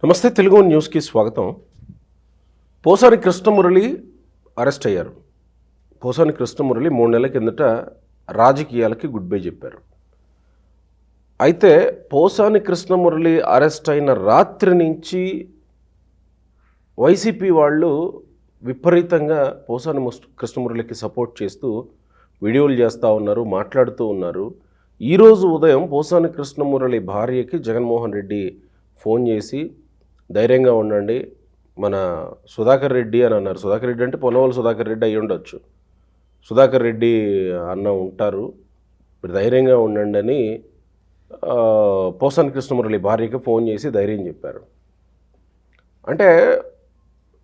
నమస్తే, తెలుగు న్యూస్కి స్వాగతం. పోసాని కృష్ణమురళి అరెస్ట్ అయ్యారు. పోసాని కృష్ణమురళి 3 నెలల కిందట రాజకీయాలకి గుడ్ బై చెప్పారు. అయితే పోసాని కృష్ణమురళి అరెస్ట్ అయిన రాత్రి నుంచి వైసీపీ వాళ్ళు విపరీతంగా పోసాని కృష్ణమురళికి సపోర్ట్ చేస్తూ వీడియోలు చేస్తూ ఉన్నారు, మాట్లాడుతూ ఉన్నారు. ఈరోజు ఉదయం పోసాని కృష్ణమురళి భార్యకి జగన్మోహన్ రెడ్డి ఫోన్ చేసి ధైర్యంగా ఉండండి, మన సుధాకర్ రెడ్డి అని అన్నారు. సుధాకర్ రెడ్డి అంటే పొన్నవోలు సుధాకర్ రెడ్డి అయ్యి ఉండొచ్చు. సుధాకర్ రెడ్డి అన్న ఉంటారు, మీరు ధైర్యంగా ఉండండి అని పోసాని కృష్ణమురళి భార్యకి ఫోన్ చేసి ధైర్యం చెప్పారు. అంటే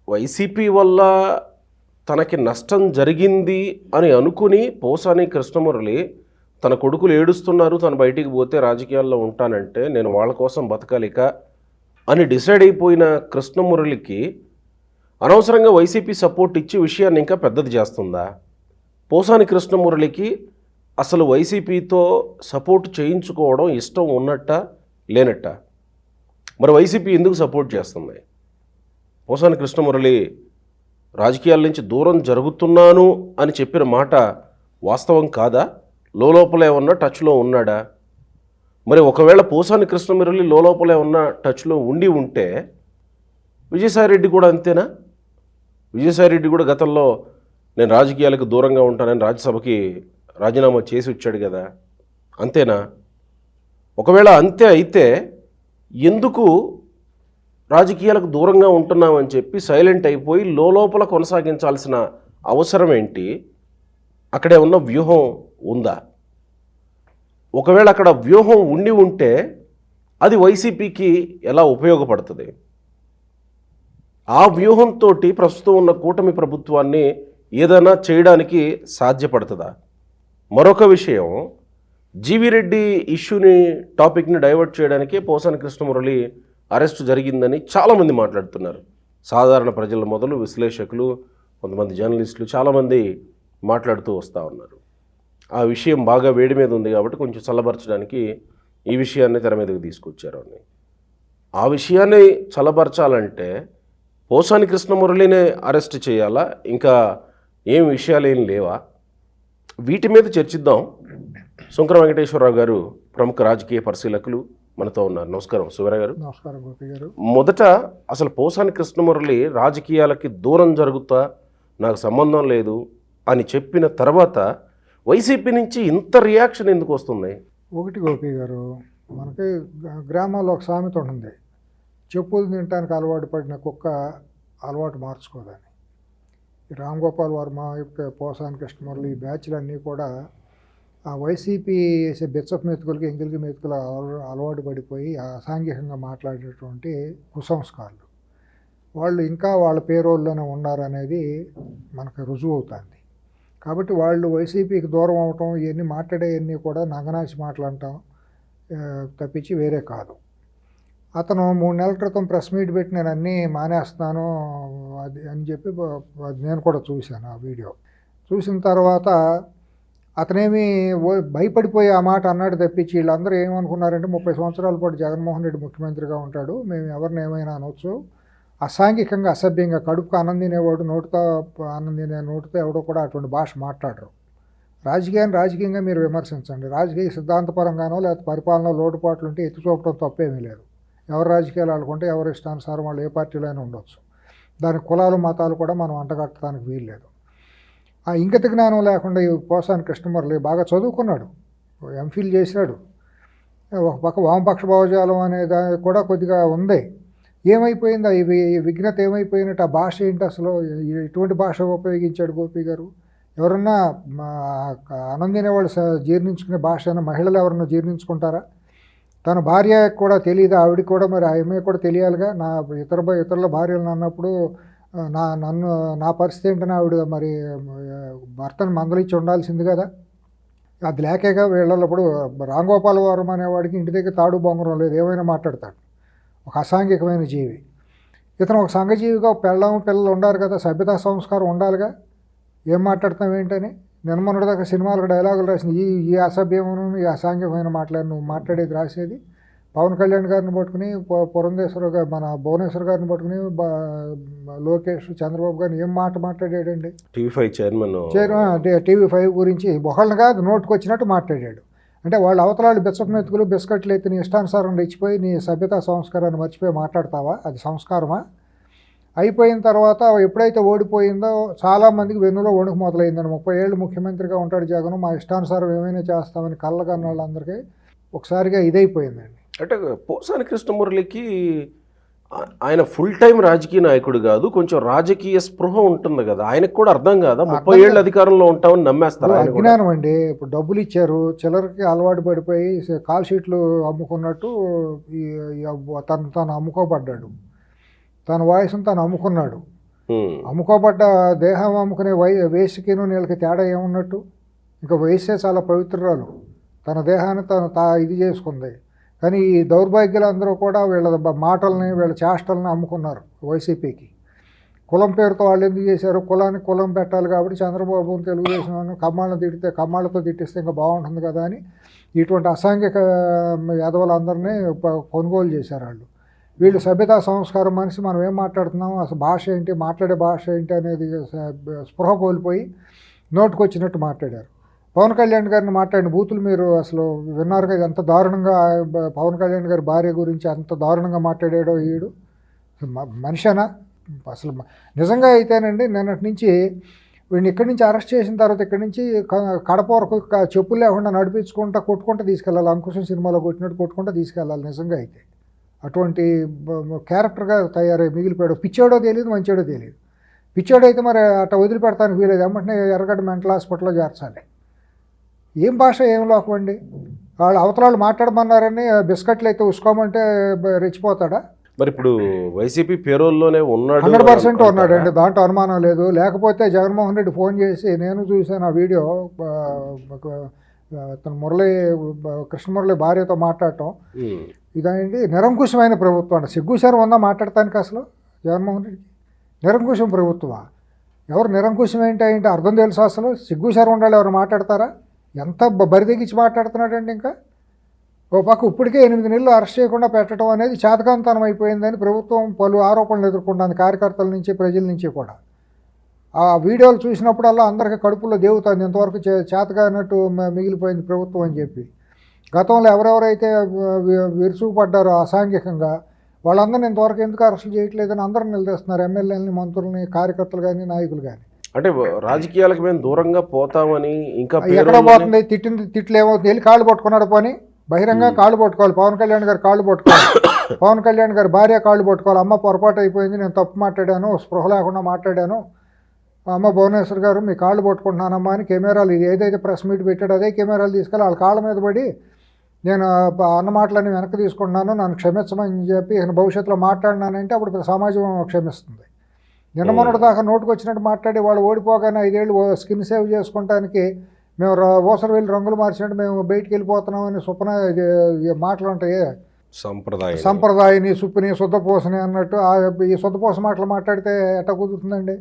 వైసీపీ వల్ల తనకి నష్టం జరిగింది అని అనుకుని పోసాని కృష్ణమురళి తన కొడుకులు ఏడుస్తున్నారు, తను బయటికి పోతే రాజకీయాల్లో ఉంటానంటే నేను వాళ్ళ కోసం బతకాలిక అని డిసైడ్ అయిపోయిన కృష్ణమురళికి అనవసరంగా వైసీపీ సపోర్ట్ ఇచ్చి విషయాన్ని ఇంకా పెద్దది చేస్తుందా? పోసాని కృష్ణమురళికి అసలు వైసీపీతో సపోర్ట్ చేయించుకోవడం ఇష్టం ఉన్నట్ట లేనట్ట? మరి వైసీపీ ఎందుకు సపోర్ట్ చేస్తుంది? పోసాని కృష్ణమురళి రాజకీయాల నుంచి దూరం జరుగుతున్నాను అని చెప్పిన మాట వాస్తవం కాదా? లోపలే ఉన్న టచ్లో ఉన్నాడా? మరి ఒకవేళ పోసాని కృష్ణమురళి లోపలే ఉన్న టచ్లో ఉంటే విజయసాయిరెడ్డి కూడా అంతేనా? విజయసాయిరెడ్డి కూడా గతంలో నేను రాజకీయాలకు దూరంగా ఉంటానని రాజ్యసభకి రాజీనామా చేసి వచ్చాడు కదా, అంతేనా? ఒకవేళ అంతే అయితే ఎందుకు రాజకీయాలకు దూరంగా ఉంటున్నామని చెప్పి సైలెంట్ అయిపోయి లోపల కొనసాగించాల్సిన అవసరం ఏంటి? అక్కడే ఉన్న వ్యూహం ఉందా? ఒకవేళ అక్కడ వ్యూహం ఉంటే అది వైసీపీకి ఎలా ఉపయోగపడుతుంది? ఆ వ్యూహంతో ప్రస్తుతం ఉన్న కూటమి ప్రభుత్వాన్ని ఏదైనా చేయడానికి సాధ్యపడుతుందా? మరొక విషయం, జీవిరెడ్డి ఇష్యూని టాపిక్ని డైవర్ట్ చేయడానికే పోసాని కృష్ణమురళి అరెస్టు జరిగిందని చాలామంది మాట్లాడుతున్నారు. సాధారణ ప్రజల మొదలు విశ్లేషకులు, కొంతమంది జర్నలిస్టులు చాలామంది మాట్లాడుతూ వస్తూ ఉన్నారు. ఆ విషయం బాగా వేడి మీద ఉంది కాబట్టి కొంచెం చల్లబరచడానికి ఈ విషయాన్ని తెర మీదకి తీసుకొచ్చారు అని. ఆ విషయాన్ని చల్లబరచాలంటే పోసాని కృష్ణమురళినే అరెస్ట్ చేయాలా? ఇంకా ఏం విషయాలు ఏం లేవా? వీటి మీద చర్చిద్దాం. శంకర వెంకటేశ్వరరావు గారు ప్రముఖ రాజకీయ పరిశీలకులు మనతో ఉన్నారు. నమస్కారం శివరావు గారు. నమస్కారం గోపి గారు. మొదట అసలు పోసాని కృష్ణమురళి రాజకీయాలకి దూరం జరుగుతా, నాకు సంబంధం లేదు అని చెప్పిన తర్వాత వైసీపీ నుంచి ఇంత రియాక్షన్ ఎందుకు వస్తుంది? ఒకటి గోపి గారు, మనకి గ్రామాల్లో ఒక సామెత ఉంటుంది, చెప్పులు తినడానికి అలవాటు పడిన కుక్క అలవాటు మార్చుకోదని. ఈ రామ్ గోపాల్ వర్మ, పోసాని కృష్ణమురళి ఈ బ్యాచ్లన్నీ కూడా ఆ వైసీపీ వేసే బిచ్చపు మెతుకులకి, ఎంగిలికి మెతుకులు అలవాటు పడిపోయి అసాంఘికంగా మాట్లాడేటువంటి కుసంస్కారాలు. వాళ్ళు ఇంకా వాళ్ళ పేరోల్లోనే ఉన్నారనేది మనకు రుజువు అవుతుంది. కాబట్టి వాళ్ళు వైసీపీకి దూరం అవటం, ఇవన్నీ మాట్లాడేవన్నీ కూడా నగనాచి మాట్లాడటం తప్పించి వేరే కాదు. అతను 3 నెలల క్రితం ప్రెస్ మీట్ పెట్టి నేను అన్నీ మానేస్తున్నాను అది అని చెప్పి నేను కూడా చూశాను ఆ వీడియో. చూసిన తర్వాత అతనేమి భయపడిపోయి ఆ మాట అన్నాడు తప్పించి వీళ్ళందరూ ఏమనుకున్నారంటే 30 సంవత్సరాల పాటు జగన్మోహన్ రెడ్డి ముఖ్యమంత్రిగా ఉంటాడు, మేము ఎవరిని ఏమైనా అనవచ్చు, అసాంఘికంగా అసభ్యంగా కడుపుకు ఆనందం తినేవాడు నోటితో నోటితో ఎవడో కూడా అటువంటి భాష మాట్లాడరు. రాజకీయంగా మీరు విమర్శించండి, రాజకీయ సిద్ధాంతపరంగానో లేకపోతే పరిపాలన లోటుపాట్లు ఉంటే ఎత్తి చూపడం తప్పేమీ లేదు. ఎవరు రాజకీయాలు ఆడుకుంటే ఎవరి ఇష్టానుసారం వాళ్ళు ఏ పార్టీలో అయినా ఉండొచ్చు. దానికి కులాలు మతాలు కూడా మనం అంటగట్టడానికి వీల్లేదు. ఆ ఇంగిత జ్ఞానం లేకుండా ఈ పోసాని కృష్ణమురళి బాగా చదువుకున్నాడు, ఎంఫిల్ చేశాడు, ఒక పక్క వామపక్ష భావజాలం అనేది కూడా కొద్దిగా ఉంది. ఏమైపోయింది ఈ విఘ్నత? ఏమైపోయినట్టు ఆ భాష ఏంటి అసలు? ఎటువంటి భాష ఉపయోగించాడు గోపి గారు? ఎవరన్నా ఆనందినే వాళ్ళు జీర్ణించుకునే భాష అయినా మహిళలు ఎవరన్నా జీర్ణించుకుంటారా? తన భార్య కూడా తెలియదు, ఆవిడ కూడా మరి ఆమె కూడా తెలియాలిగా. నా ఇతరుల భార్యలు అన్నప్పుడు నా పరిస్థితి ఏంటని ఆవిడ మరి భర్తను మందలిచ్చి ఉండాల్సింది కదా. అది లేకేగా వీళ్ళప్పుడు రామ్ గోపాల్ వర్మ అనేవాడికి ఇంటి దగ్గర తాడు బొంగరం లేదు, ఏమైనా మాట్లాడతాడు. ఒక అసాంఘికమైన జీవి. ఇతను ఒక సంఘజీవిగా పిల్లలు ఉండాలి కదా, సభ్యతా సంస్కారం ఉండాలిగా. ఏం మాట్లాడతాం ఏంటని నిర్మనుడి దాకా సినిమాలకు డైలాగులు రాసింది ఈ అసభ్యమైన ఈ అసాంఘికమైన మాటలను నువ్వు మాట్లాడేది రాసేది. పవన్ కళ్యాణ్ గారిని పట్టుకుని పురంధేశ్వర గారు మన భువనేశ్వర్ గారిని పట్టుకుని లోకేష్ చంద్రబాబు గారిని ఏం మాట మాట్లాడాడండి. టీవీ5 చైర్మన్ టీవీ5 గురించి ఒకళ్ళని కాదు నోటుకు వచ్చినట్టు మాట్లాడాడు. అంటే వాళ్ళ అవతలాలు బిచ్చపు మెతుకులు బిస్కెట్లు ఎత్తి నీ ఇష్టానుసారం రెచ్చిపోయి నీ సభ్యతా సంస్కారాన్ని మర్చిపోయి మాట్లాడతావా? అది సంస్కారమా? అయిపోయిన తర్వాత ఎప్పుడైతే ఓడిపోయిందో చాలామందికి వెన్నులో వణుకు మొదలైందని. 30 ఏళ్ళు ముఖ్యమంత్రిగా ఉంటాడు జగన్, మా ఇష్టానుసారం ఏమైనా చేస్తామని కళ్ళగన్న వాళ్ళందరికీ ఒకసారిగా ఇదైపోయిందండి. అంటే పోసాని కృష్ణమురళికి ఆయన ఫుల్ టైం రాజకీయ నాయకుడు కాదు, కొంచెం రాజకీయ స్పృహ ఉంటుంది కదా, ఆయనకు కూడా అర్థం కాదా 30 ఏళ్ళు అధికారంలో ఉంటామని నమ్మేస్తారు? అజ్ఞానం అండి. ఇప్పుడు డబ్బులు ఇచ్చారు, చిల్లరకి అలవాటు పడిపోయి కాల్ షీట్లు అమ్ముకున్నట్టు తను అమ్ముకోబడ్డాడు. తన వాయిస్ను తను అమ్ముకున్నాడు. అమ్ముకోబడ్డ దేహం అమ్ముకునే వేసికిను నీళ్ళకి తేడా ఏమున్నట్టు? ఇంకా వేసే చాలా పవిత్రురాలు, తన దేహాన్ని తను ఇది చేసుకుంది. కానీ ఈ దౌర్భాగ్యులందరూ కూడా వీళ్ళ మాటల్ని వీళ్ళ చేష్టల్ని అమ్ముకున్నారు వైసీపీకి. కులం పేరుతో వాళ్ళు ఎందుకు చేశారు? కులానికి కులం పెట్టాలి కాబట్టి చంద్రబాబు తెలుగుదేశం కమ్మాళ్ళని తిడితే కమ్మాళ్ళతో తిట్టిస్తే ఇంకా బాగుంటుంది కదా అని ఇటువంటి అసాంఘిక యాదవులందరినీ కొనుగోలు చేశారు వాళ్ళు. వీళ్ళు సభ్యతా సంస్కారం మనిషి మనం ఏం మాట్లాడుతున్నాం, అసలు భాష ఏంటి, మాట్లాడే భాష ఏంటి అనేది స్పృహ కోల్పోయి నోటుకొచ్చినట్టు మాట్లాడారు. పవన్ కళ్యాణ్ గారిని మాట్లాడిన బూతులు మీరు అసలు విన్నారు కదా, ఎంత దారుణంగా పవన్ కళ్యాణ్ గారి భార్య గురించి అంత దారుణంగా మాట్లాడాడో ఈడు. మనిషేనా అసలు? నిజంగా అయితేనండి నిన్నటి నుంచి వీడిని ఇక్కడి నుంచి అరెస్ట్ చేసిన తర్వాత ఇక్కడి నుంచి కడప వరకు చెప్పులు లేకుండా నడిపించుకుంటా కొట్టుకుంటూ తీసుకెళ్ళాలి. అంకుశం సినిమాలో కొట్టినట్టు కొట్టుకుంటూ తీసుకెళ్ళాలి నిజంగా అయితే. అటువంటి క్యారెక్టర్గా తయారై మిగిలిపోయాడు. పిచ్చాడో తెలియదు, మంచాడో తెలియదు. పిచ్చాడో అయితే మరి అట్లా వదిలిపెడతానికి వీలేదు, వెంటనే ఎర్రగడ్డ మెంటల్ హాస్పిటల్లో చేర్చాలి. ఏం భాష, ఏం లోకం అండి? వాళ్ళు అవతలాలు మాట్లాడమన్నారని బిస్కెట్లు అయితే ఉసుకోమంటే రెచ్చిపోతాడా? మరి ఇప్పుడు వైసీపీ పేరోల్లోనే ఉన్నాడు, 100% ఉన్నాడండి, దాంట్లో అనుమానం లేదు. లేకపోతే జగన్మోహన్ రెడ్డి ఫోన్ చేసి నేను చూసాను ఆ వీడియో, తను కృష్ణమురళి భార్యతో మాట్లాడటం, ఇదేంటి నిరంకుశమైన ప్రభుత్వం అండి. సిగ్గుశరం ఉందా మాట్లాడటానికి అసలు జగన్మోహన్ రెడ్డికి? నిరంకుశం ప్రభుత్వమా? ఎవరు నిరంకుశం ఏంటి అర్థం తెలుసు అసలు? సిగ్గుశరం ఉండాలి, ఎవరు మాట్లాడతారా? ఎంత బరిదెగించి మాట్లాడుతున్నాడండి. ఇంకా ఓ పక్క ఇప్పటికే 8 నెలలు అరెస్ట్ చేయకుండా పెట్టడం అనేది చేతకాంతనం అయిపోయిందని ప్రభుత్వం పలు ఆరోపణలు ఎదుర్కొంటుంది కార్యకర్తల నుంచి ప్రజల నుంచి కూడా. ఆ వీడియోలు చూసినప్పుడల్లా అందరికీ కడుపులో దేవుతుంది, ఇంతవరకు చేతకానట్టు మిగిలిపోయింది ప్రభుత్వం అని చెప్పి. గతంలో ఎవరెవరైతే విరుచుకుపడ్డారో అసాంఘికంగా వాళ్ళందరినీ ఇంతవరకు ఎందుకు అరెస్టులు చేయట్లేదని అందరూ నిలదీస్తున్నారు, ఎమ్మెల్యేలని, మంత్రులని, కార్యకర్తలు కానీ, నాయకులు కానీ. అంటే రాజకీయాలకు మేము దూరంగా పోతామని ఇంకా ఎక్కడ పోతుంది? తిట్లు ఏమవుతుంది? వెళ్ళి కాళ్ళు పట్టుకున్నాడు పోనీ, బహిరంగ కాళ్ళు పట్టుకోవాలి. పవన్ కళ్యాణ్ గారు కాళ్ళు పట్టుకోవాలి, పవన్ కళ్యాణ్ గారి భార్య కాళ్ళు పట్టుకోవాలి. అమ్మ పొరపాటు అయిపోయింది, నేను తప్పు మాట్లాడాను, స్పృహ లేకుండా మాట్లాడాను, అమ్మ భువనేశ్వర్ గారు మీ కాళ్ళు పట్టుకుంటున్నానమ్మా అని కెమెరాలు, ఇది ఏదైతే ప్రెస్ మీట్ పెట్టాడో అదే కెమెరాలు తీసుకెళ్ళి వాళ్ళ కాళ్ళ మీద పడి నేను అన్న మాటలని వెనక్కి తీసుకుంటున్నాను, నన్ను క్షమించమని చెప్పి భవిష్యత్తులో మాట్లాడినానంటే అప్పుడు సమాజం క్షమిస్తుంది. నిన్న మొన్నటి దాకా నోటుకు వచ్చినట్టు మాట్లాడి వాళ్ళు ఓడిపోగానే 5 ఏళ్ళు స్కిన్ సేవ్ చేసుకోవడానికి మేము ఓసరు వెళ్ళి రంగులు మార్చినట్టు మేము బయటికి వెళ్ళిపోతున్నామని స్వప్న మాటలు ఉంటాయి, సంప్రదాయని సుప్పిని శుద్ధపోసని అన్నట్టు. ఈ శుద్ధపోస మాటలు మాట్లాడితే ఎట్లా కుదురుతుందండి?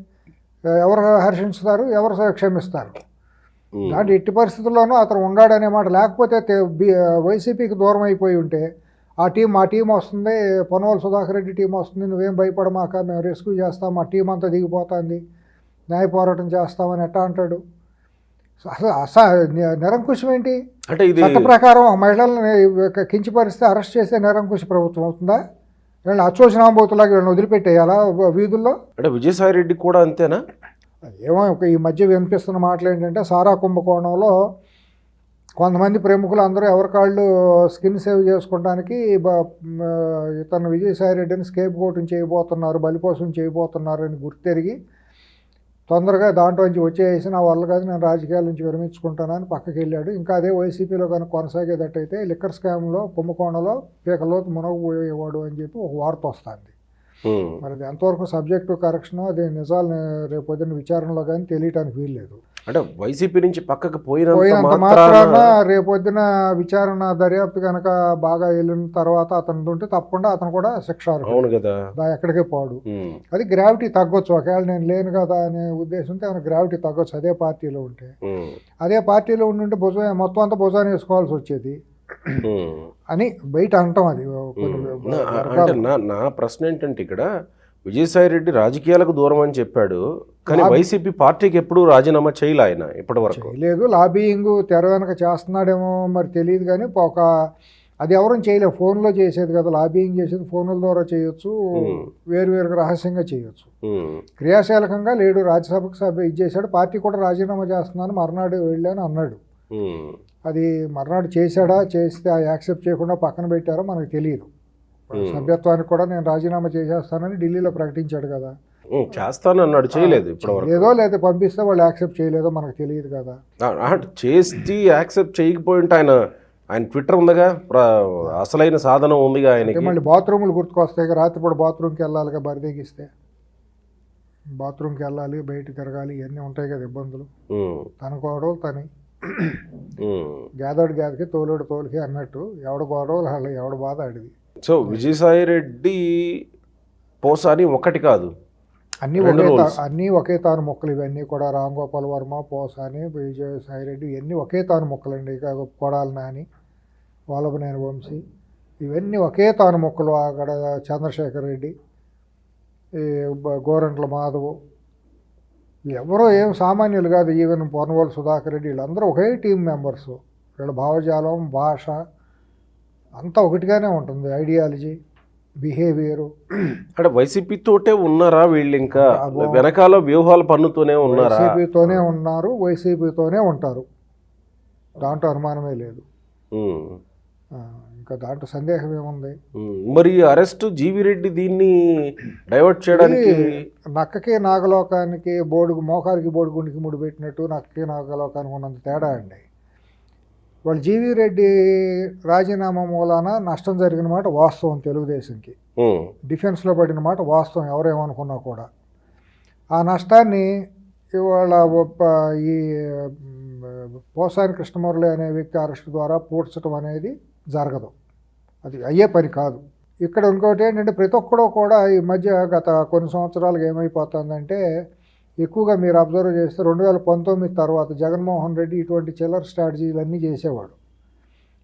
ఎవరు హర్షించుతారు, ఎవరు క్షమిస్తారు? దాంట్లో ఎట్టి పరిస్థితుల్లోనూ అతను ఉన్నాడనే మాట. లేకపోతే వైసీపీకి దూరం అయిపోయి ఉంటే మా టీం వస్తుంది, పొన్నవాళ్ళ సుధాకర్ రెడ్డి టీం వస్తుంది, నువ్వేం భయపడమాక, మేము రెస్క్యూ చేస్తాం, మా టీం అంతా దిగిపోతుంది, న్యాయ పోరాటం చేస్తామని ఎట్టా అంటాడు? నిరంకుశం ఏంటి? అంటే ఇది చట్ట ప్రకారం మహిళల్ని కించపరిస్తే అరెస్ట్ చేసే నిరంకుశ ప్రభుత్వం అవుతుందా? వీళ్ళని అచ్చోసినాంబోతులాగా వీళ్ళని వదిలిపెట్టేయాలా వీధుల్లో? అంటే విజయసాయి రెడ్డి కూడా అంతేనా? ఏమో ఈ మధ్య వినిపిస్తున్న మాటలు ఏంటంటే సారా కుంభకోణంలో కొంతమంది ప్రముఖులు అందరూ ఎవరికాళ్ళు స్కిన్ సేవ్ చేసుకోవడానికి ఇతను విజయసాయి రెడ్డిని స్కేప్ కోటింగ్ చేయబోతున్నారు, బలిపోసం చేయబోతున్నారు అని గుర్తెరిగి తొందరగా దాంట్లో నుంచి వచ్చేసి నా వల్ల కాదు, నేను రాజకీయాల నుంచి విరమించుకుంటానని పక్కకి వెళ్ళాడు. ఇంకా అదే వైసీపీలో కనుక కొనసాగేటట్టయితే లిక్కర్ స్కామ్లో కుంభకోణంలో పీకలోతు మునగబోయేవాడు అని చెప్పి ఒక వార్త వస్తుంది. మరి అది ఎంతవరకు సబ్జెక్టు కరెక్షన్, అది నిజాలు రేపు పొద్దున్న విచారణలో కానీ తెలియటానికి వీల్లేదు. అంటే వైసీపీ నుంచి పక్కకు పోయినంత మాత్రాన రేపొద్దున విచారణ దర్యాప్తు కనుక బాగా వెళ్ళిన తర్వాత అతను ఉంటే తప్పకుండా అతను కూడా శిక్ష ఎక్కడికే పోడు. అది గ్రావిటీ తగ్గొచ్చు. ఒకవేళ నేను లేను కదా అనే ఉద్దేశంతో ఏమైనా గ్రావిటీ తగ్గొచ్చు అదే పార్టీలో ఉంటే. అదే పార్టీలో ఉంటే మొత్తం అంతా భుజాన్ని వేసుకోవాల్సి వచ్చేది. అని బయట అంటాం. అది కొన్ని అంటే నా ప్రశ్న ఏంటంటే ఇక్కడ విజయసాయి రెడ్డి రాజకీయాలకు దూరం అని చెప్పాడు, కానీ వైసీపీ పార్టీకి ఎప్పుడూ రాజీనామా చేయలే ఆయన ఇప్పటి వరకు. లేదు, లాబియింగ్ తెర వెనక చేస్తున్నాడేమో మరి తెలియదు, కానీ అది ఎవరూ చేయలేదు. ఫోన్లో చేసేది కదా, లాబియింగ్ చేసేది ఫోన్ల ద్వారా చేయొచ్చు, వేరువేరుగా రహస్యంగా చేయొచ్చు. క్రియాశీలకంగా లేడు, రాజ్యసభకు ఇది చేశాడు, పార్టీ కూడా రాజీనామా చేస్తున్నాను మర్నాడు వెళ్ళాను అన్నాడు. అది మర్నాడు చేశాడా, చేస్తే యాక్సెప్ట్ చేయకుండా పక్కన పెట్టారో మనకు తెలియదు. సభ్యత్వానికి కూడా నేను రాజీనామా చేసేస్తానని ఢిల్లీలో ప్రకటించాడు కదా. చేస్తాను అన్నాడు, చేయలేదు ఇప్పటివరకు. ఏదో లేదా పంపిస్తే వాళ్ళు యాక్సెప్ట్ చేయలేదో మనకు తెలియదు కదా. చేసి యాక్సెప్ట్ చేయకపోయింటే ఆయన ట్విట్టర్ ఉందిగా, అసలైన సాధనం ఉందిగా ఆయనకి. మళ్ళీ బాత్రూములు గుర్తుకొస్తాయి, రాత్రిపూట బాత్రూమ్కి వెళ్ళాలిగా, బరిదెగిస్తే బాత్రూమ్కి వెళ్ళాలి, బయట తిరగాలి, ఇవన్నీ ఉంటాయి కదా ఇబ్బందులు. తన గొడవలు తని, గ్యాదోడు గ్యాదకి తోలుడు తోలికి అన్నట్టు, ఎవడ గొడవలు వాళ్ళు, ఎవడ బాధ ఆడిది. సో విజయసాయి రెడ్డి పోసాని ఒకటి కాదు, అన్నీ ఒకే తాను మొక్కలు. ఇవన్నీ కూడా రామ్ గోపాల్ వర్మ, పోసాని, విజయసాయి రెడ్డి ఇవన్నీ ఒకే తాను మొక్కలండి. ఇక కొడాలి నాని, వల్లభనేని వంశీ ఇవన్నీ ఒకే తాను మొక్కలు. అక్కడ చంద్రశేఖర్ రెడ్డి, గోరంట్ల మాధవ్, ఎవరో ఏం సామాన్యులు కాదు. ఈవెన్ పొన్నవోలు సుధాకర్ రెడ్డి, వీళ్ళందరూ ఒకే టీం మెంబర్స్. వీళ్ళ భావజాలం, భాష అంతా ఒకటిగానే ఉంటుంది, ఐడియాలజీ, బిహేవియరు. అంటే వైసీపీ తోటే ఉన్నారా వీళ్ళు, ఇంకా వెనకాల వ్యూహాలు పన్నుతూనే ఉన్నారా? వైసీపీతోనే ఉన్నారు, వైసీపీతోనే ఉంటారు, దాంట్లో అనుమానమే లేదు. ఇంకా దాంట్లో సందేహం ఏముంది? మరి అరెస్ట్ జీవిరెడ్డి దీన్ని డైవర్ట్ చేయడానికి, నక్కకి నాగలోకానికి బోడుగు, మోకాలికి బోడుగుండికి ముడి పెట్టినట్టు నక్కకి నాగలోకానికి ఉన్నంత తేడా అండి. వాళ్ళు జీవీ రెడ్డి రాజీనామా మూలాన నష్టం జరిగిన మాట వాస్తవం, తెలుగుదేశంకి డిఫెన్స్లో పడిన మాట వాస్తవం, ఎవరేమనుకున్నా కూడా. ఆ నష్టాన్ని ఇవాళ ఈ పోసాని కృష్ణమురళి అనే వ్యక్తి అరెస్ట్ ద్వారా పూడ్చడం అనేది జరగదు, అది అయ్యే పని కాదు. ఇక్కడ ఇంకోటి ఏంటంటే, ప్రతి ఒక్కడూ కూడా ఈ మధ్య గత కొన్ని సంవత్సరాలుగా ఏమైపోతుందంటే, ఎక్కువగా మీరు అబ్జర్వ్ చేస్తే 2019 తర్వాత జగన్మోహన్ రెడ్డి ఇటువంటి చిల్లర స్ట్రాటజీలన్నీ చేసేవాడు.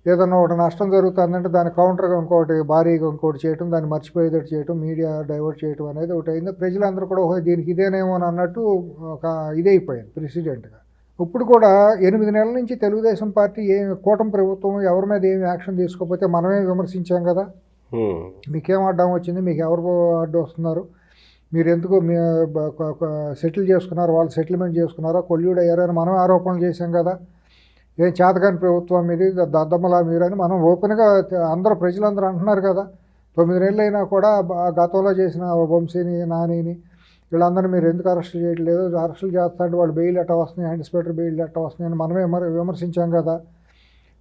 ఏదన్నా ఒకటి నష్టం జరుగుతుందంటే దాని కౌంటర్గా ఇంకోటి భారీగా ఇంకోటి చేయటం, దాన్ని మర్చిపోయేటట్టు చేయటం, మీడియా డైవర్ట్ చేయటం అనేది ఒకటి అయింది. ప్రజలందరూ కూడా దీనికి ఇదేనేమో అని అన్నట్టు ఒక ఇదైపోయింది ప్రెసిడెంట్గా. ఇప్పుడు కూడా 8 నెలల నుంచి తెలుగుదేశం పార్టీ కూటమి ప్రభుత్వం ఎవరి మీద ఏమి యాక్షన్ తీసుకోకపోతే మనమే విమర్శించాం కదా. మీకేం అడ్డం వచ్చింది, మీకు ఎవరు అడ్డు వస్తున్నారు, మీరు ఎందుకు సెటిల్ చేసుకున్నారు, వాళ్ళు సెటిల్మెంట్ చేసుకున్నారా, కొల్యూడ్ అయ్యారని మనం ఆరోపణలు చేశాం కదా. ఏం చేతకాని ప్రభుత్వం మీది, దద్దమ్మలా మీరని మనం ఓపెన్గా అందరూ ప్రజలందరూ అంటున్నారు కదా. 9 నెలలు అయినా కూడా గతంలో చేసిన వంశీని, నానిని వీళ్ళందరూ మీరు ఎందుకు అరెస్ట్ చేయట్లేదు, అరెస్టులు చేస్తాంటే వాళ్ళు బెయిల్ ఎట్ట వస్తున్నాయి, యాంటిసిపేటరీ బెయిల్ ఎట్ట వస్తున్నాయని మనమే విమర్శించాం కదా.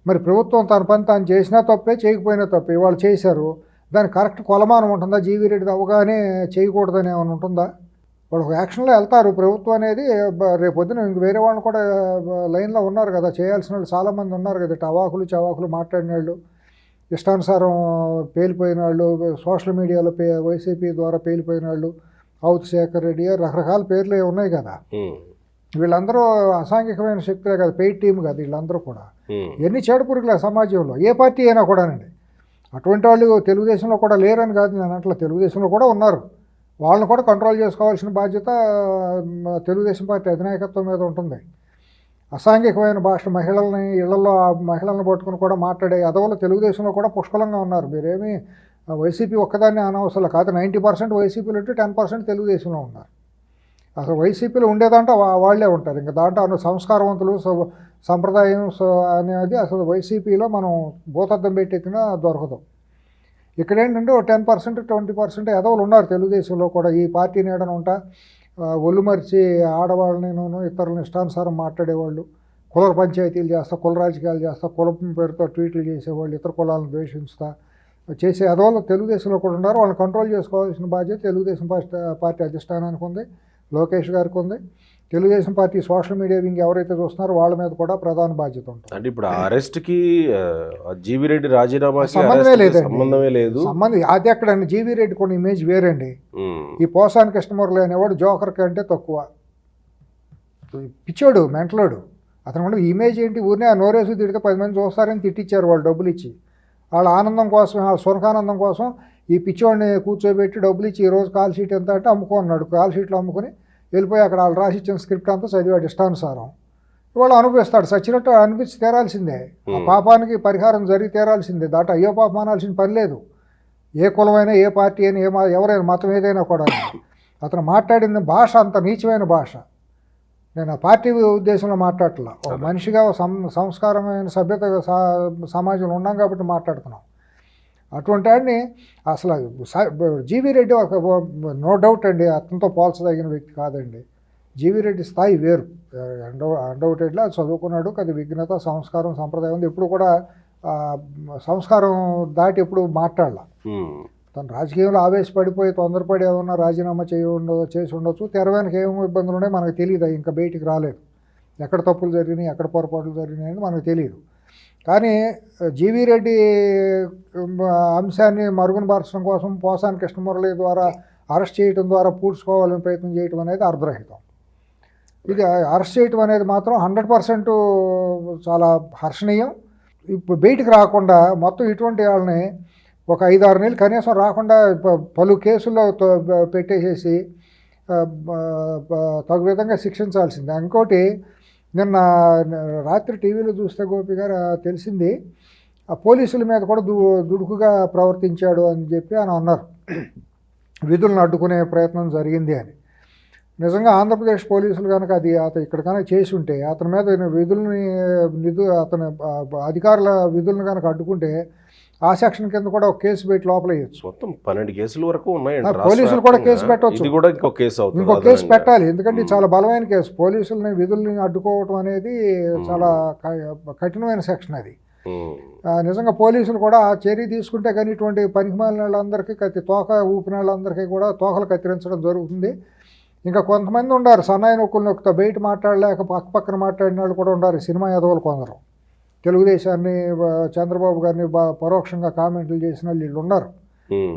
మరి ప్రభుత్వం తన పని తాను చేసినా తప్పే, చేయకపోయినా తప్పే. వాళ్ళు చేశారు, దానికి కరెక్ట్ కొలమానం ఉంటుందా? జీవీ రెడ్డి అవ్వగానే చేయకూడదని ఏమైనా ఉంటుందా? వాళ్ళు ఒక యాక్షన్లో వెళ్తారు. ప్రభుత్వం అనేది రేపొద్దున ఇంక వేరే వాళ్ళు కూడా లైన్లో ఉన్నారు కదా, చేయాల్సిన వాళ్ళు చాలామంది ఉన్నారు కదా. అవాకులు చవాకులు మాట్లాడిన వాళ్ళు, ఇష్టానుసారం పేలిపోయిన వాళ్ళు, సోషల్ మీడియాలో వైసీపీ ద్వారా పేలిపోయిన వాళ్ళు, అవుతు శేఖర్ రెడ్డి, రకరకాల పేర్లు ఉన్నాయి కదా. వీళ్ళందరూ అసాంఘికమైన శక్తులే కదా, పెయిడ్ టీం కదా వీళ్ళందరూ కూడా. ఎన్ని చెడు పురుగులే సమాజంలో, ఏ పార్టీ అయినా కూడానండి. అటువంటి వాళ్ళు తెలుగుదేశంలో కూడా లేరని కాదు నేను అట్లా, తెలుగుదేశంలో కూడా ఉన్నారు. వాళ్ళని కూడా కంట్రోల్ చేసుకోవాల్సిన బాధ్యత తెలుగుదేశం పార్టీ అధినాయకత్వం మీద ఉంటుంది. అసాంఘికమైన భాష, మహిళల్ని ఇళ్లలో మహిళలను పట్టుకుని కూడా మాట్లాడే అదవులు తెలుగుదేశంలో కూడా పుష్కలంగా ఉన్నారు. మీరేమీ వైసీపీ ఒక్కదాన్ని అనవసరం కాదు, 90% వైసీపీలో ఉంటే 10% తెలుగుదేశంలో ఉన్నారు. అసలు వైసీపీలో ఉండేదంటే వాళ్ళే ఉంటారు. ఇంకా దాంట్లో సంస్కారవంతులు, సంప్రదాయం అనేది అసలు వైసీపీలో మనం భూతద్దం పెట్టెక్కినా దొరకదు. ఇక్కడ ఏంటంటే 10% 20% ఎదవలు ఉన్నారు తెలుగుదేశంలో కూడా. ఈ పార్టీ నీడన ఉంటా ఒళ్ళు మరిచి ఆడవాళ్ళని ఇతరులను ఇష్టానుసారం మాట్లాడేవాళ్ళు, కుల పంచాయతీలు చేస్తా, కుల రాజకీయాలు చేస్తా, కులం పేరుతో ట్వీట్లు చేసేవాళ్ళు, ఇతర కులాలను ద్వేషిస్తా చేసే ఎదవలు తెలుగుదేశంలో కూడా ఉన్నారు. వాళ్ళని కంట్రోల్ చేసుకోవాల్సిన బాధ్యత తెలుగుదేశం పార్టీ అధిష్టానానికి ఉంది, లోకేష్ గారికి ఉంది. Telugu Desam party social media wing ఎవరైతే చూస్తున్నారో వాళ్ళ మీద కూడా ప్రధాన బాధ్యత ఉంటుంది. అంటే ఇప్పుడు అరెస్ట్కి జీవీ రెడ్డి రాజీనామాకి సంబంధమే లేదండి, సంబంధమే లేదు. అది ఎక్కడండి, జీవీ రెడ్డి కొన్ని ఇమేజ్ వేరండి. ఈ పోసాని కృష్ణమురళి అనేవాడు జోకర్ కంటే తక్కువ, పిచ్చోడు, మెంటలోడు. అతను కూడా ఇమేజ్ ఏంటి, ఊరినే ఆ నోరేసి తిడితే 10 మంది చూస్తారని తిట్టించారు వాళ్ళు డబ్బులు ఇచ్చి. వాళ్ళ ఆనందం కోసం, వాళ్ళ సునకానందం కోసం ఈ పిచ్చోడిని కూర్చోబెట్టి డబ్బులు ఇచ్చి ఈరోజు కాల్ షీట్ ఎంత అంటే అమ్ముకున్నాడు. కాల్ షీట్లు అమ్ముకుని వెళ్ళిపోయి అక్కడ వాళ్ళు రాసి ఇచ్చిన స్క్రిప్ట్ అంతా చదివాడు ఇష్టానుసారం. ఇవాళ అనిపిస్తాడు, చచ్చినట్టు అనిపించి తీరాల్సిందే. ఆ పాపానికి పరిహారం జరిగి తీరాల్సిందే. దాంట్లో అయ్యో పాపం అనాల్సిన పని లేదు. ఏ కులమైనా, ఏ పార్టీ అయినా, ఎవరైనా, మతం ఏదైనా కూడా. అతను మాట్లాడిన భాష అంత నీచమైన భాష. నేను ఆ పార్టీ ఉద్దేశంలో మాట్లాడట్లా, ఒక మనిషిగా సంస్కారమైన సభ్యత సమాజంలో ఉన్నాం కాబట్టి మాట్లాడుతున్నాం. అటువంటి వాడిని అసలు జీవీ రెడ్డి ఒక నో డౌట్ అండి, అతనితో పోల్చదగిన వ్యక్తి కాదండి. జీవీ రెడ్డి స్థాయి వేరు, అన్డౌటెడ్లా చదువుకున్నాడు, అది విఘ్నత, సంస్కారం, సంప్రదాయం ఉంది. ఎప్పుడు కూడా సంస్కారం దాటి ఎప్పుడు మాట్లాడాల. తను రాజకీయంలో ఆవేశపడిపోయి తొందరపడి ఏమన్నా రాజీనామా చేసి ఉండొచ్చు. తెర వెనక ఏమో ఇబ్బందులు ఉన్నాయి మనకు తెలియదు, ఇంకా బయటికి రాలేదు. ఎక్కడ తప్పులు జరిగినాయి, ఎక్కడ పొరపాట్లు జరిగినాయి అని మనకు తెలియదు. కానీ జీవీ రెడ్డి అంశాన్ని మరుగునపరచడం కోసం పోసాని కృష్ణమురళి ద్వారా అరెస్ట్ చేయడం ద్వారా పూడ్చుకోవాలని ప్రయత్నం చేయడం అనేది అర్ధరహితం. ఇది అరెస్ట్ చేయటం అనేది మాత్రం 100% చాలా హర్షణీయం. ఇప్పుడు బయటికి రాకుండా మొత్తం ఇటువంటి వాళ్ళని ఒక 5-6 నెలలు కనీసం రాకుండా పలు కేసుల్లో పెట్టేసేసి తగు విధంగా శిక్షించాల్సిందే. ఇంకోటి, నిన్న రాత్రి టీవీలో చూస్తే గోపి గారు తెలిసింది, ఆ పోలీసుల మీద కూడా దుడుకుగా ప్రవర్తించాడు అని చెప్పి అని అన్నారు. విధులను అడ్డుకునే ప్రయత్నం జరిగింది అని. నిజంగా ఆంధ్రప్రదేశ్ పోలీసులు కనుక అది అతను ఇక్కడ కనుక చేసి ఉంటే, అతని మీద అతని అధికారుల విధులను కనుక అడ్డుకుంటే ఆ సెక్షన్ కింద కూడా ఒక కేసు పెట్టి లోపల వేయచ్చు. మొత్తం 12 కేసుల వరకు ఉన్నాయి. పోలీసులు కూడా కేసు పెట్టవచ్చు, ఇంకో కేసు పెట్టాలి. ఎందుకంటే చాలా బలమైన కేసు. పోలీసులని విధుల్ని అడ్డుకోవటం అనేది చాలా కఠినమైన సెక్షన్ అది. నిజంగా పోలీసులు కూడా ఆ చర్య తీసుకుంటే కానీ ఇటువంటి పనికిమాలిన వాళ్ళందరికీ తోక ఊపిన వాళ్ళందరికీ కూడా తోకలు కత్తిరించడం జరుగుతుంది. ఇంకా కొంతమంది ఉన్నారు సన్నాయి నొక్కులతో బయట మాట్లాడలేక పక్కన మాట్లాడిన వాళ్ళు కూడా ఉన్నారు, సినిమా యాదవులు కొందరు. తెలుగుదేశాన్ని, చంద్రబాబు గారిని పరోక్షంగా కామెంట్లు చేసిన వాళ్ళు వీళ్ళు ఉన్నారు.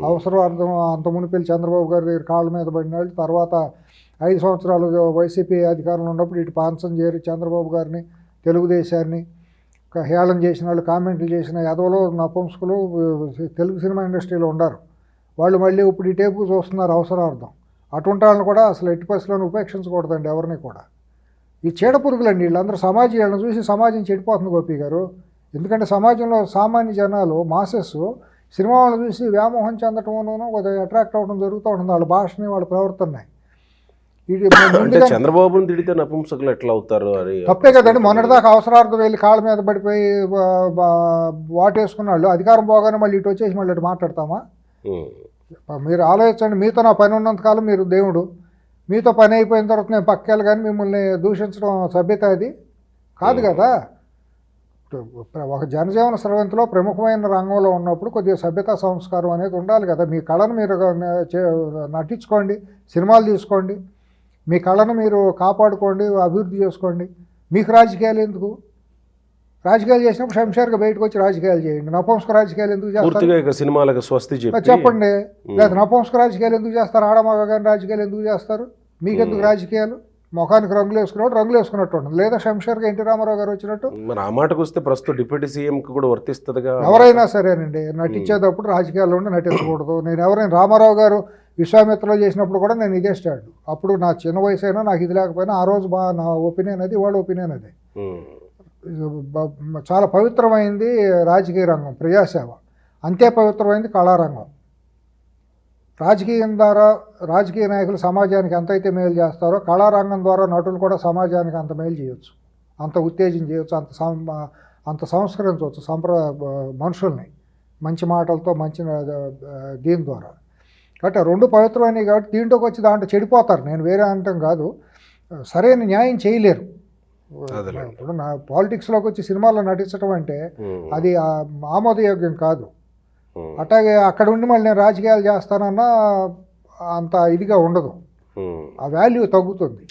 అవసరార్థం అంత మునిపెళ్ళి చంద్రబాబు గారి దగ్గర కాళ్ళ మీద పడిన వాళ్ళు, తర్వాత 5 సంవత్సరాలు వైసీపీ అధికారంలో ఉన్నప్పుడు ఇటు పాంచం చేరి చంద్రబాబు గారిని, తెలుగుదేశాన్ని హేళన చేసిన వాళ్ళు, కామెంట్లు చేసిన యాదవులు, నపుంసకులు తెలుగు సినిమా ఇండస్ట్రీలో ఉన్నారు. వాళ్ళు మళ్ళీ ఇప్పుడు ఈ టేపు చూస్తున్నారు అవసరార్థం. అటువంటి వాళ్ళని కూడా అసలు ఎట్టి పరిస్థితులను ఉపేక్షించకూడదండి ఎవరిని కూడా. ఈ చీడపురుగులండి వీళ్ళందరూ. వీళ్ళని చూసి సమాజం చెడిపోతుంది గోపి గారు. ఎందుకంటే సమాజంలో సామాన్య జనాలు, మాసెస్ సినిమా వాళ్ళని చూసి వ్యామోహం చెందటంలోనూ కొద్దిగా అట్రాక్ట్ అవ్వడం జరుగుతూ ఉంటుంది. వాళ్ళ భాషని, వాళ్ళ ప్రవర్తనని. చంద్రబాబుని తిడితే నపుంసకులు ఎట్లా అవుతారు అని తప్పే కదండి. మొన్నటిదాకా అవసరార్థం వెళ్ళి కాళ్ళ మీద పడిపోయి వాటేసుకున్నాళ్ళు, అధికారం పోగానే మళ్ళీ ఇటు వచ్చేసి మళ్ళీ ఇటు మాట్లాడతామా? మీరు ఆలోచించండి. మీతో నా పని ఉన్నంతకాలం మీరు దేవుడు, మీతో పని అయిపోయిన తర్వాత నేను పక్కేళ్ళు కానీ మిమ్మల్ని దూషించడం సభ్యత అది కాదు కదా. ఒక జనజీవన స్రవంతిలో ప్రముఖమైన రంగంలో ఉన్నప్పుడు కొద్దిగా సభ్యతా సంస్కారం అనేది ఉండాలి కదా. మీ కళను మీరు నటించుకోండి, సినిమాలు తీసుకోండి, మీ కళను మీరు కాపాడుకోండి, అభివృద్ధి చేసుకోండి. మీకు రాజకీయాలు ఎందుకు? రాజకీయాలు చేసినప్పుడు శంషేర్గా బయటకు వచ్చి రాజకీయాలు చేయండి. నపుంసక రాజకీయాలు ఎందుకు చేస్తారు? సినిమాలకు స్వస్తి చెప్పండి. లేదా నపుంసక రాజకీయాలు ఎందుకు చేస్తారు? ఆడమగ కానీ రాజకీయాలు ఎందుకు చేస్తారు? మీకెందుకు రాజకీయాలు? ముఖానికి రంగులు వేసుకున్నట్టు రంగులు వేసుకున్నట్టు ఉంటుంది. లేదా శంషేర్గా ఎన్టీ రామారావు గారు వచ్చినట్టు. మరి ఆ మాటకు వస్తే ప్రస్తుతం డిప్యూటీ సీఎంకి కూడా వర్తిస్తుందిగా. ఎవరైనా సరేనండి, నటించేటప్పుడు రాజకీయాల్లో ఉండి నటించకూడదు. నేను ఎవరైనా రామారావు గారు విశ్వామిత్రలో చేసినప్పుడు కూడా నేను ఇదే స్టాండ్. అప్పుడు నా చిన్న వయసు అయినా నాకు ఇది లేకపోయినా ఆ రోజు నా ఒపీనియన్ అది, వాళ్ళ ఒపీనియన్ అది. చాలా పవిత్రమైంది రాజకీయ రంగం, ప్రజాసేవ. అంతే పవిత్రమైంది కళారంగం. రాజకీయం ద్వారా రాజకీయ నాయకులు సమాజానికి ఎంతైతే మేలు చేస్తారో కళారంగం ద్వారా నటులు కూడా సమాజానికి అంత మేలు చేయొచ్చు, అంత ఉత్తేజం చేయొచ్చు, అంత సంస్కరించవచ్చు మనుషుల్ని మంచి మాటలతో, మంచి దీని ద్వారా. కాబట్టి 2 పవిత్రమైనవి కాబట్టి దీంట్లోకి వచ్చి దాంట్లో చెడిపోతారు. నేను వేరే అంటాం కాదు, సరైన న్యాయం చేయలేరు. ఇప్పుడు నా పాలిటిక్స్లోకి వచ్చి సినిమాల్లో నటించడం అంటే అది ఆమోదయోగ్యం కాదు. అట్లాగే అక్కడ ఉండి మళ్ళీ నేను రాజకీయాలు చేస్తానన్నా అంత ఇదిగా ఉండదు, ఆ వాల్యూ తగ్గుతుంది.